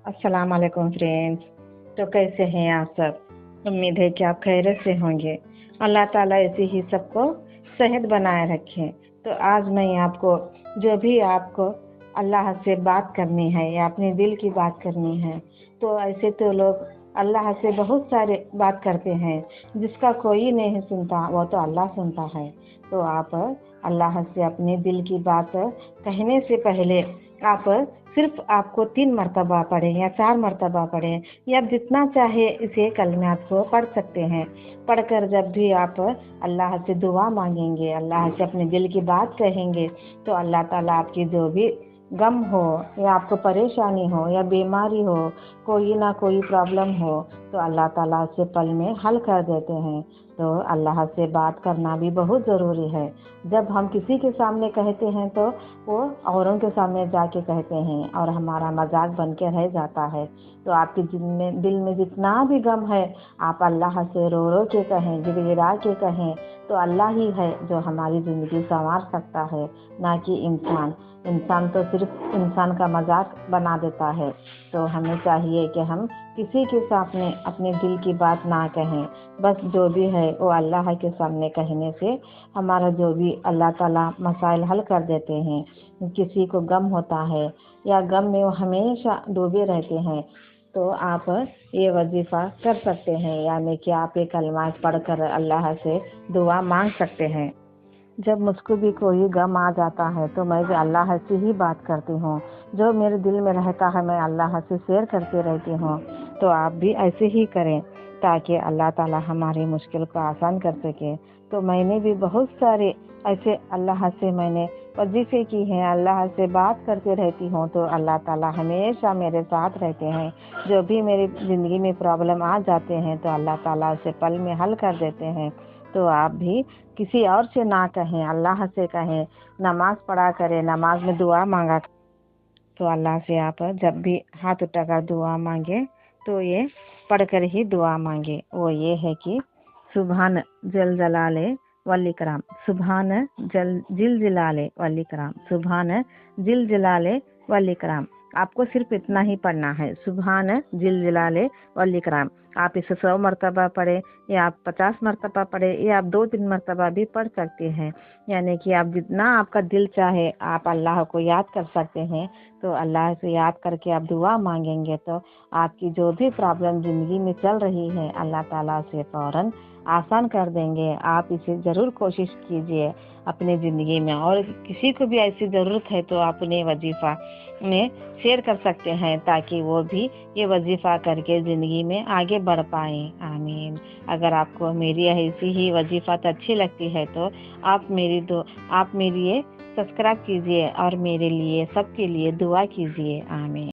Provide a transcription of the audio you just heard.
अस्सलाम वालेकुम फ्रेंड्स। तो कैसे हैं आप सब? उम्मीद है कि आप खैरियत से होंगे। अल्लाह ताला ऐसे ही सबको सेहत बनाए रखे। तो आज मैं आपको जो भी आपको अल्लाह से बात करनी है या अपने दिल की बात करनी है, तो ऐसे तो लोग अल्लाह से बहुत सारे बात करते हैं, जिसका कोई नहीं सुनता वो तो अल्लाह सुनता है। तो आप अल्लाह से अपने दिल की बात कहने से पहले आप सिर्फ आपको 3 मरतबा पढ़ें या 4 मरतबा पढ़ें, या आप जितना चाहे इसे कलमात को पढ़ सकते हैं। पढ़कर जब भी आप अल्लाह से दुआ मांगेंगे, अल्लाह से अपने दिल की बात कहेंगे, तो अल्लाह ताला आपकी जो भी गम हो या आपको परेशानी हो या बीमारी हो, कोई ना कोई प्रॉब्लम हो, तो अल्लाह ताला उसे पल में हल कर देते हैं। तो अल्लाह से बात करना भी बहुत ज़रूरी है। जब हम किसी के सामने कहते हैं तो वो औरों के सामने जाके कहते हैं और हमारा मजाक बन के रह जाता है। तो आपके दिल में जितना भी गम है, आप अल्लाह से रो रो के कहें, गिड़गिड़ा के कहें, तो अल्लाह ही है जो हमारी ज़िंदगी संवार सकता है, ना कि इंसान। इंसान तो सिर्फ इंसान का मजाक बना देता है। तो हमें चाहिए कि हम किसी के सामने अपने दिल की बात ना कहें। बस जो भी है वो अल्लाह के सामने कहने से हमारा जो भी अल्लाह ताला मसाइल हल कर देते हैं। किसी को गम होता है या गम में वो हमेशा डूबे रहते हैं, तो आप ये वजीफ़ा कर सकते हैं, यानी कि आप ये कलमात पढ़कर अल्लाह से दुआ मांग सकते हैं। जब मुझको भी कोई गम आ जाता है तो मैं भी अल्लाह से ही बात करती हूँ। जो मेरे दिल में रहता है मैं अल्लाह से शेयर करती रहती हूँ। तो आप भी ऐसे ही करें ताकि अल्लाह ताला हमारी मुश्किल को आसान कर सके। तो मैंने भी बहुत सारे ऐसे अल्लाह से मैंने वजीफ़े की हैं, अल्लाह से बात करते रहती हूँ, तो अल्लाह ताला हमेशा मेरे साथ रहते हैं। जो भी मेरी ज़िंदगी में प्रॉब्लम आ जाते हैं तो अल्लाह ताला उसे पल में हल कर देते हैं। तो आप भी किसी और से ना कहें, अल्लाह से कहें। नमाज पढ़ा करें, नमाज में दुआ मांगा। तो अल्लाह से आप जब भी हाथ उठाकर दुआ मांगे तो ये पढ़कर ही दुआ मांगे। वो ये है कि सुभान जल जलाले वल इकराम, सुभान जिल जलाले वल इकराम, सुभान जिल जलाले वल इकराम। आपको सिर्फ इतना ही पढ़ना है, सुभान जिल जलाले वल इकराम। आप इसे 100 मरतबा पढ़े या आप 50 मरतबा पढ़े या आप 2-3 मरतबा भी पढ़ सकते हैं। यानी कि आप जितना आपका दिल चाहे आप अल्लाह को याद कर सकते हैं। तो अल्लाह से याद करके आप दुआ मांगेंगे तो आपकी जो भी प्रॉब्लम ज़िंदगी में चल रही है अल्लाह ताला से फ़ौरन आसान कर देंगे। आप इसे ज़रूर कोशिश कीजिए अपनी ज़िंदगी में, और किसी को भी ऐसी ज़रूरत है तो आप उन्हें वजीफ़ा में शेयर कर सकते हैं ताकि वो भी ये वजीफ़ा करके ज़िंदगी में आगे बढ़ पाएँ। आमीन। अगर आपको मेरी ऐसी ही वजीफ़ात अच्छी लगती है तो आप मेरी ये सब्सक्राइब कीजिए और मेरे लिए सबके लिए दुआ कीजिए। आमीन।